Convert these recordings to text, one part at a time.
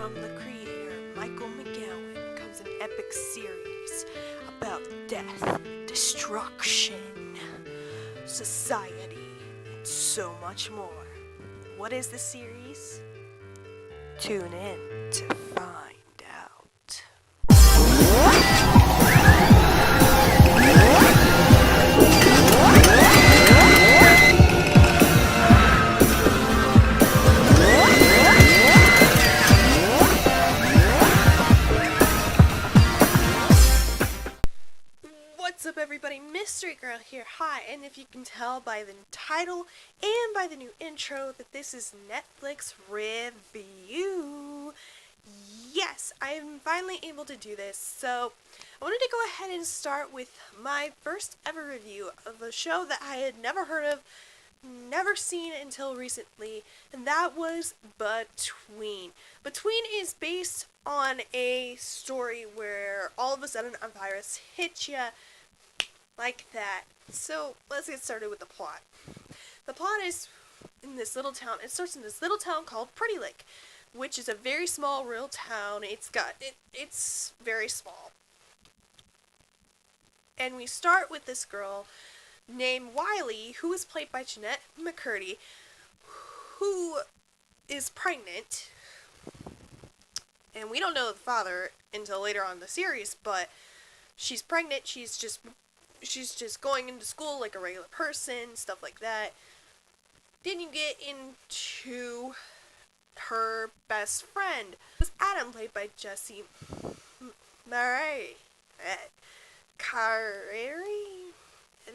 From the creator, Michael McGowan, comes an epic series about death, destruction, society, and so much more. What is the series? Tune in to find out. What's up, everybody? Mystery Girl here. Hi, and if you can tell by the title and by the new intro that this is Netflix review. Yes, I am finally able to do this. So, I wanted to go ahead and start with my first ever review of a show that I had never heard of, never seen until recently, and that was Between. Between is based on a story where all of a sudden a virus hits ya like that. So let's get started with the plot. The plot is in this little town. It starts in this little town called Pretty Lake, which is a very small rural town. It's very small. And we start with this girl named Wiley, who is played by Jennette McCurdy, who is pregnant. And we don't know the father until later on in the series, but she's pregnant. She's just going into school like a regular person, stuff like that. Then you get into her best friend. It was Adam, played by Jesse Murray. Carreri?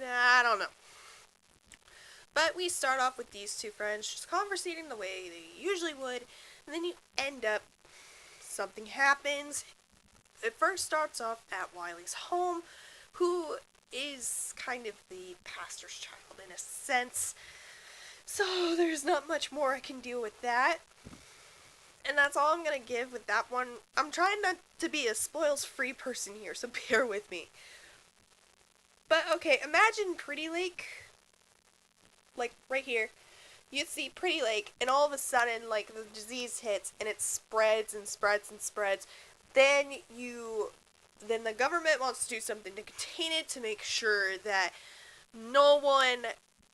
I don't know. But we start off with these two friends just conversating the way they usually would, and then you end up, something happens. It first starts off at Wiley's home, who is kind of the pastor's child in a sense. So there's not much more I can do with that. And that's all I'm going to give with that one. I'm trying not to be a spoils-free person here, so bear with me. But okay, imagine Pretty Lake, like right here. You see Pretty Lake, and all of a sudden, like, the disease hits, and it spreads and spreads and spreads. Then the government wants to do something to contain it, to make sure that no one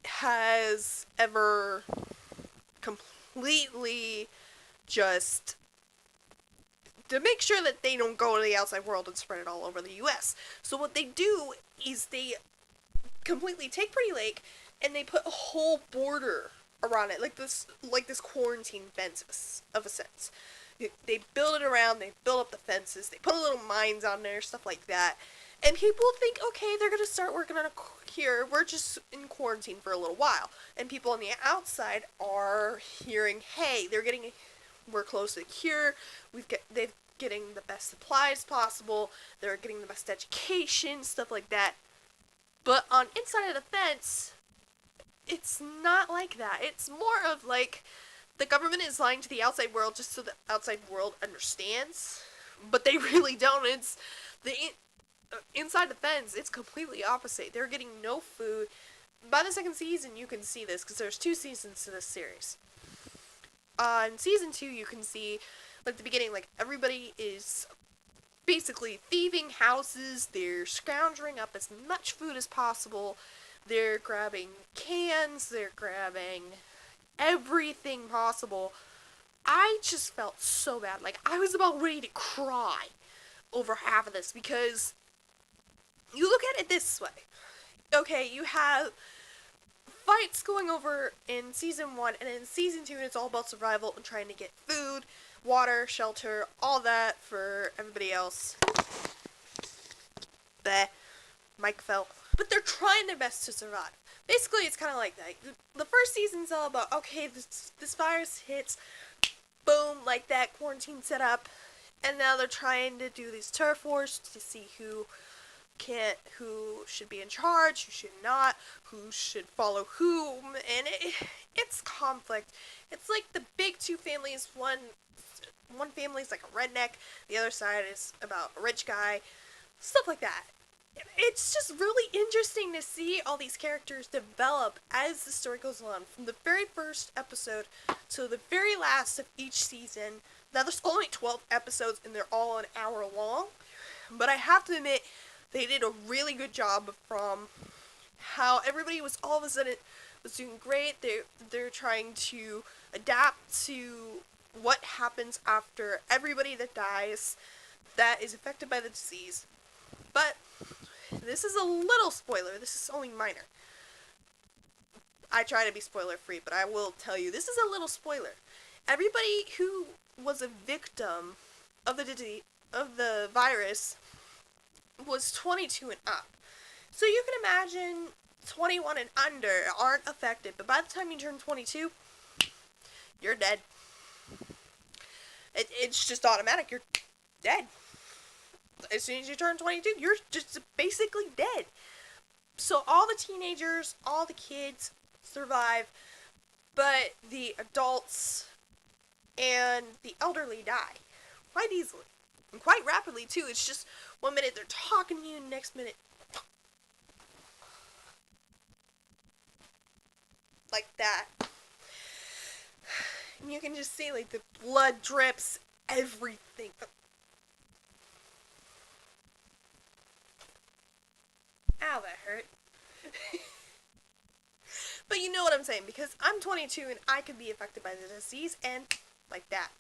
has ever completely just, to make sure that they don't go to the outside world and spread it all over the U.S. So what they do is they completely take Pretty Lake and they put a whole border around it, like this quarantine fence of a sense. They build it around, they build up the fences, they put little mines on there, stuff like that. And people think, okay, they're going to start working on a cure. We're just in quarantine for a little while. And people on the outside are hearing, hey, we're close to the cure. They're getting the best supplies possible. They're getting the best education, stuff like that. But on inside of the fence, it's not like that. It's more of like the government is lying to the outside world just so the outside world understands. But they really don't. It's inside the fence, it's completely opposite. They're getting no food. By the second season, you can see this, because there's 2 seasons to this series. In season 2, you can see, like, the beginning, like, everybody is basically thieving houses. They're scoundering up as much food as possible. They're grabbing cans. They're grabbing everything possible. I just felt so bad. Like, I was about ready to cry over half of this, because you look at it this way. Okay, you have fights going over in season 1, and in season 2, it's all about survival and trying to get food, water, shelter, all that for everybody else. The mic fell. But they're trying their best to survive. Basically, it's kind of like that. The first season's all about, okay, this virus hits, boom, like that, quarantine set up, and now they're trying to do these turf wars to see who should be in charge, who should not, who should follow whom, and it's conflict. It's like the big 2 families. One family's like a redneck, the other side is about a rich guy, stuff like that. It's just really interesting to see all these characters develop as the story goes on, from the very first episode to the very last of each season. Now, there's only 12 episodes, and they're all an hour long, but I have to admit, they did a really good job from how everybody was all of a sudden was doing great. They're trying to adapt to what happens after everybody that dies that is affected by the disease. But this is a little spoiler. This is only minor. I try to be spoiler free, but I will tell you, this is a little spoiler. Everybody who was a victim of the virus was 22 and up. So you can imagine 21 and under aren't affected, but by the time you turn 22, you're dead. It's just automatic. You're dead. As soon as you turn 22, you're just basically dead. So all the teenagers, all the kids survive, but the adults and the elderly die quite easily and quite rapidly too. It's just one minute they're talking to you, next minute like that. And you can just see like the blood drips, everything. Ow, that hurt. But you know what I'm saying, because I'm 22 and I could be affected by the disease, and like that.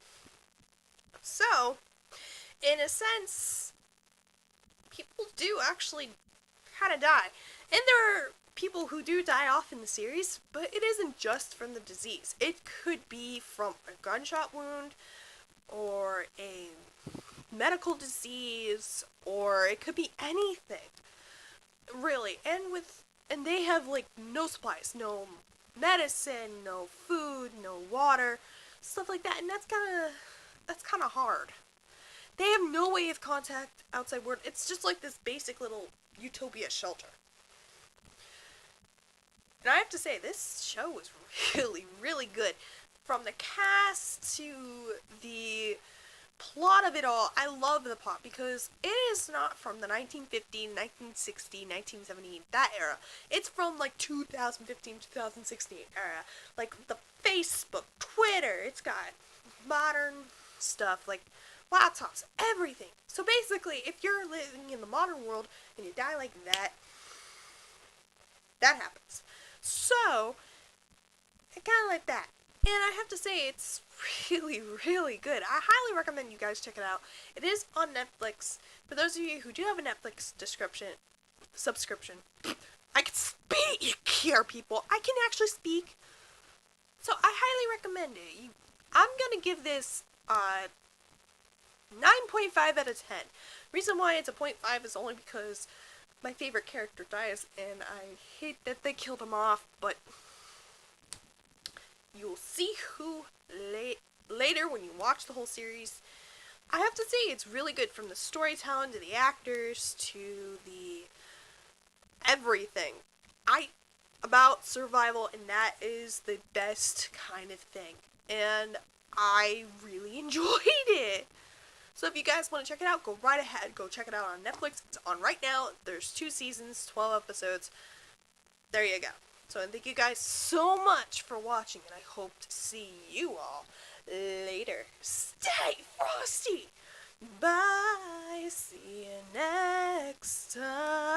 So, in a sense, people do actually kind of die. And there are people who do die off in the series, but it isn't just from the disease. It could be from a gunshot wound, or a medical disease, or it could be anything. Really. And they have like no supplies, no medicine, no food, no water, stuff like that, and that's kind of hard. They have no way of contact outside world. It's just like this basic little utopia shelter. And I have to say, this show was really, really good. From the cast to the plot of it all, I love the plot because it is not from the 1950, 1960, 1970, that era. It's from like 2015, 2016 era. Like the Facebook, Twitter, it's got modern stuff like laptops, everything. So basically, if you're living in the modern world and you die like that, that happens. So, I kind of like that. And I have to say, it's really, really good. I highly recommend you guys check it out. It is on Netflix. For those of you who do have a Netflix subscription, I can speak here, people. I can actually speak. So I highly recommend it. I'm going to give this 9.5 out of 10. Reason why it's a 0.5 is only because my favorite character dies, and I hate that they killed him off, but you'll see who later when you watch the whole series. I have to say, it's really good, from the storytelling to the actors to the everything. About survival, and that is the best kind of thing. And I really enjoyed it. So if you guys want to check it out, go right ahead. Go check it out on Netflix. It's on right now. There's 2 seasons, 12 episodes. There you go. So thank you guys so much for watching, and I hope to see you all later. Stay frosty. Bye. See you next time.